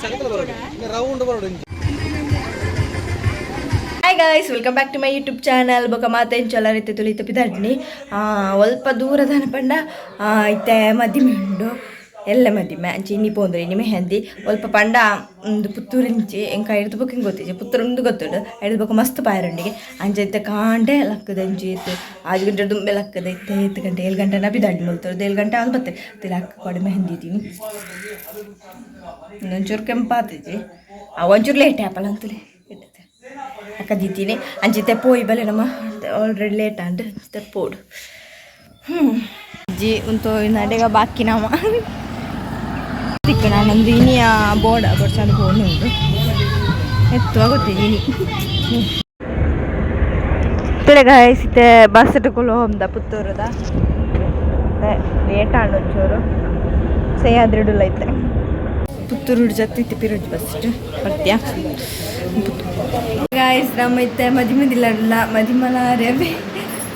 Hi guys, welcome back to my YouTube channel. ಬೊಕ ಮಾತೆನ್ ಚಲ ರೀತಿ ತುಳಿತ ಪಿದಾಡ್ನಿ ಒಲ್ಪ ದೂರದ ಪಂಡ ಇತ್ತೆ ಮದಿಮೆ ಉಂಡು. ಎಲ್ಲ ಮದಿಮೆ ಅಂಚೆ ಇನ್ನಿ ಪೋಂದ್ರೆ ಇನಿ ಮೆಹಂದಿ ಒಲ್ಪ ಪಂಡ ಒಂದು ಪುತ್ತೂರಿಂಚಿ ಎಂಕ ಹಿಡ್ದು ಬೊಕ್ಕ ಹಿಂಗೆ ಗೊತ್ತಿಜೆ ಪುತ್ತೂರು ಒಂದು ಗೊತ್ತುಂಡು ಹಿಡ್ದು ಬೊಕ್ಕ ಮಸ್ತ್ ಪಾಯರುಂಡಿಗೆ ಅಂಚೆ ಇತ್ತೆ ಕಾಂಡೆ ಲಕ್ಕದ ಅಂಚಿ ಇತ್ತು 5 ಗಂಟೆ ದುಂಬೆ ಲಕ್ಕದ ಇತ್ತೆ 7 ಗಂಟೆ 7 ಗಂಟೆ ನಬಿ ದಾಡಿ ನೋಡ್ತಾರೆ 7 ಗಂಟೆ ಆಲ್ ಬತ್ತೆ ತಿಲ್ಲ ಅಕ್ಕ ಕೊಡೆ ಮೆಹಂದಿ ಇದ್ದೀನಿ ಇನ್ನೊಂಚೂರು ಕೆಂಪಾತಿಜಿ ಒಂಚೂರು ಲೇಟ್ ಆ್ಯಪಲ್ ಅಂತಲೇ ಇಟ್ಟತೆ ಅಕ್ಕದಿದ್ದೀನಿ ಅಂಚಿತ್ತೆ ಪೋಯಿ ಬಲೆ ನಮ್ಮ ಆಲ್ರೆಡಿ ಲೇಟ್ ಅಂಡ್ ತೆಪ್ಪೋಡು ಜಿ ಉಂತು ನಡೆಗ ಬಾಕಿ ನಮ್ಮ ತಿಕ್ಕ ನಾನೊಂದು ಇನಿಯ ಬೋರ್ಡ್ ಚಂದ ಫೋನ್ ಉಂಟು ಎತ್ತು ಆಗುತ್ತೆ ಇನಿ ಗಾಯಿಸಿತ್ತೆ ಬಸ್ ಇಟ್ಟುಕೊಳ್ಳೋ ಹೋಮ್ದ ಪುತ್ತೂರದ ಲೇಟ್ ಆಂಡ್ ಒಂಚೂರು ಸಹ್ಯಾದ್ರಿಡುಲ್ಲ ಐತೆ ಪುತ್ತೂರು ಜೊತೆ ಪಿರೋಜ್ ಬಸ್ ಬರ್ತೀಯಾ ಗಾಯ್ಸ್ ನಮ್ಮ ಇತ್ತೆ ಮದಿಮದಿಲ್ಲ ಮದಿಮಲ ರೇವೆ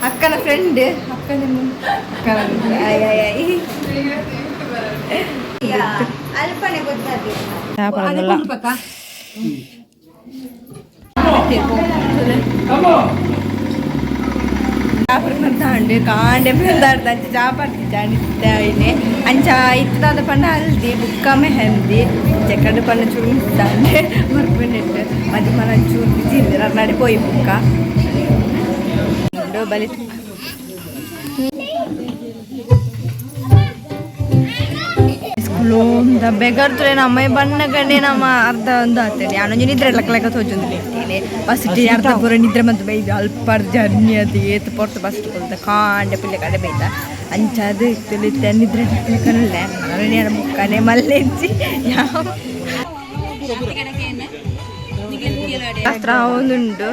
ಅಕ್ಕನ ಫ್ರೆಂಡ್ ಅಕ್ಕನ ಅಲ್ಪನೆ ಚಾಪರ್ತಾಂಡು ಕಾಂಡೆ ಬಂದಾಡ್ದು ಅಂಚೆ ಚಾಪರ್ತಿ ಚಾಡಿತ್ತೆ ಅಂಚ ಇತ್ತದ ಪಂಡ ಹಲ್ದಿ ಬುಕ್ಕ ಮೆಹಂದಿ ಚೆಕ್ಕಡು ಪಂಡ ಚೂರು ತಾಂಡೆ ಮರ್ಪುಂಡಿಟ್ಟು ಮದಿ ಮನ ಚೂರು ಬಿಸಿ ಇಲ್ದಿರ ನಡೆ ಪೋಯಿ ಬುಕ್ಕ ಬಲಿ ಬೆಗರ್ತಾರೆ ನಮ್ಮ ಬಣ್ಣಗಂಡೆ ನಮ್ಮ ಅರ್ಧ ಒಂದು ಆಗ್ತೇನೆ ನಾನು ನಿದ್ರೆ ಲೆಕ್ಕ ತೋಜೊಂದು ಇರ್ತೇನೆ ಬಸ್ ಅರ್ಧ ಪೂರ ನಿದ್ರೆ ಮತ್ತು ಬೈದು ಅಲ್ಪ ಜರ್ನಿ ಅದು ಏತು ಪೊರ್ತು ಬಸ್ ಕೊಲ್ತ ಕಾಂಡೆ ಪಿಲ್ಲೆ ಕಡೆ ಬೈತ ಅಂಚದು ತುಳಿತ ನಿದ್ರೆ ಲೆಕ್ಕನಲ್ಲೇ ಅರಣ್ಯರ ಮುಕ್ಕನೆ ಮಲ್ಲೆಂಚಿ ಯಾವ ಶಾಸ್ತ್ರ ಒಂದುಂಟು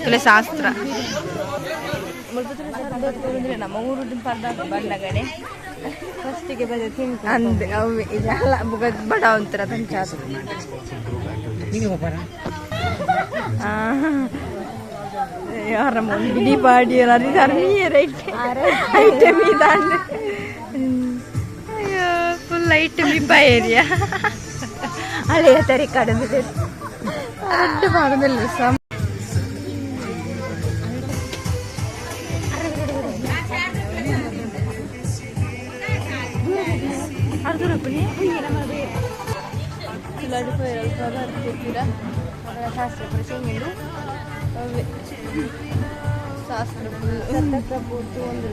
ತುಲೆ ಶಾಸ್ತ್ರ ನಮ್ಮ ಊರು ಬಣ್ಣಗಣೆ ಫಸ್ಟಿಗೆ ಅಂದ್ ಅವು ಇದೆಲ್ಲ ಬಡ ಒಂಥರ ತಂಚಾದ ಯಾರ ಬಿಡಿ ಪಾಡಿ ಐಟಮ್ ಇದಾಂಡ್ ಫುಲ್ ಐಟಮ್ ಇಪ್ಪ ಏರಿಯಾ ಹಳೆಯ ತರಿ ಕಡಿಮೆ ಅಡ್ಡು ಮಾಡೋದಿಲ್ಲ ಶಾಸ್ತ್ರ ಪ್ರಸಂಗಗಳು ಶಾಸ್ತ್ರ ಪೂರ್ತಿ ಒಂದು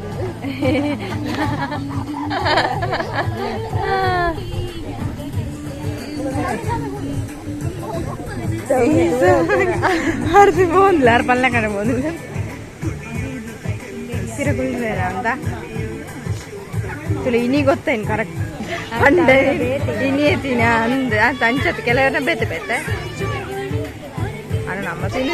ಅರ್ದು போகல யார் பல்ல கடை போகுது ತಿರುಗುಳ್ಬೇಡ ಅಂತ ಇನಿ ಗೊತ್ತೇನು ಕರೆಕ್ಟ್ ಪಂಡ ಇನಿ ಎತ್ತಿನ ಅಂದ ಅಂತ ಅಂಚತ್ತು ಕೆಲವರನ್ನ ಬೇತೆ ಬೇತೆ ಅಣ್ಣ ನಮ್ಮ ತಿನ್ನ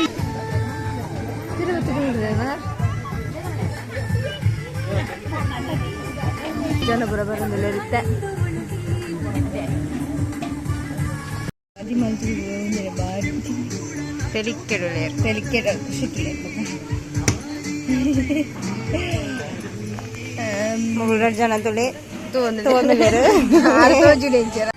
ಜನಪುರ ಬರೋದಿಲ್ಲ ಇರುತ್ತೆ ಬಾರಿ ತೆಲಿಕ್ಕೆಡು ಖುಷಿ ಮೂರು ಜನ ತೊಳೆ തോന്നുന്നു ആലോചിച്ചു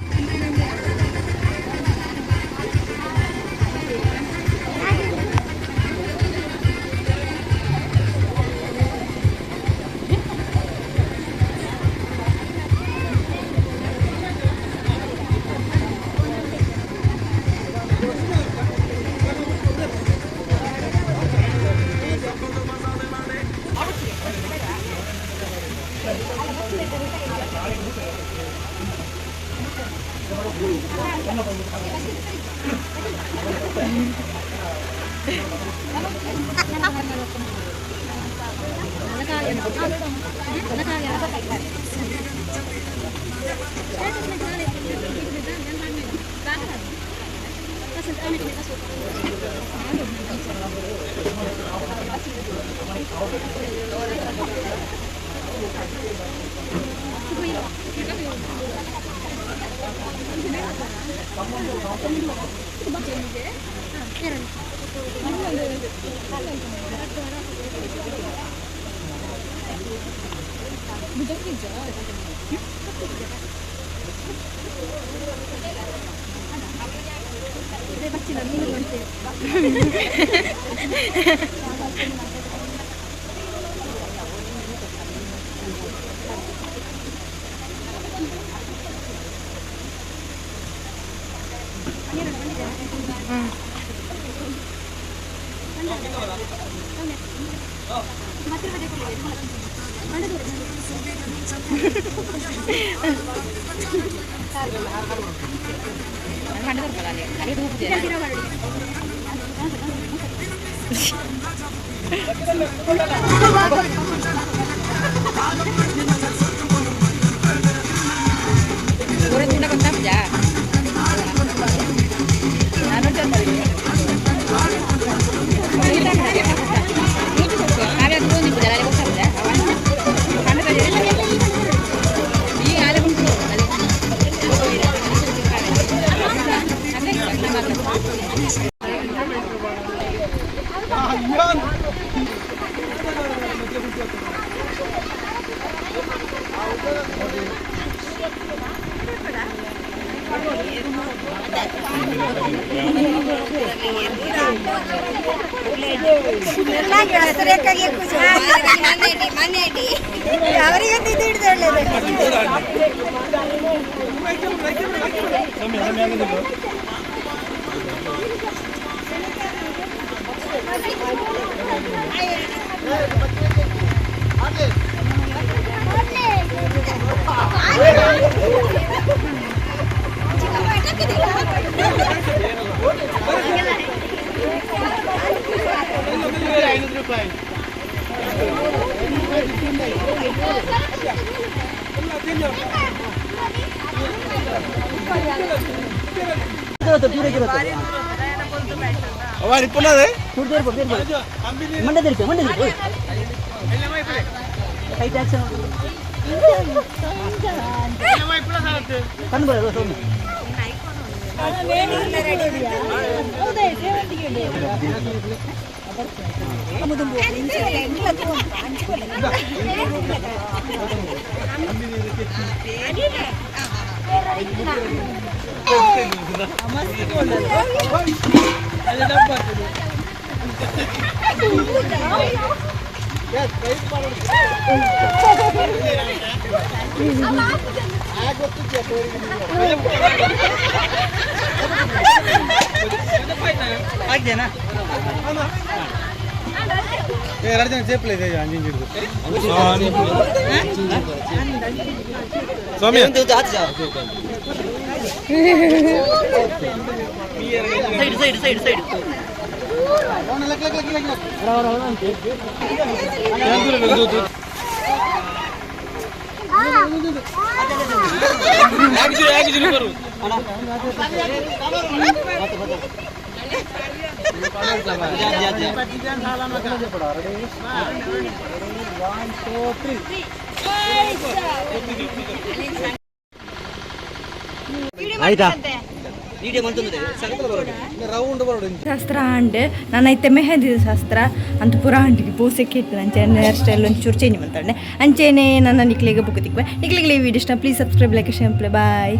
ಶಾಸ್ತ್ರ ಅಂಡ್ ನಾನೈತೆ ಮೆಹಂದಿ ಶಾಸ್ತ್ರ ಅಂತ ಪೂರ ಅಂಟಿಗೆ ಪೂಸೆಕ್ಕೆ ಇತ್ತು ಅಂಚೆ ಹೇರ್ ಸ್ಟೈಲ್ ಒಂಚೂರು ಚೇಂಜ್ ಮಾಡ್ತಾಳೆ ಅಂಚೆನೆ ನನ್ನ ನಿಕ್ಲಿಗೆ ಬುಕ್ ತಿಕ್ವೆ ನಿಕ್ಲಿಗೆ ಈ ವಿಡಿಯೋಸ್ನ please subscribe like share bye.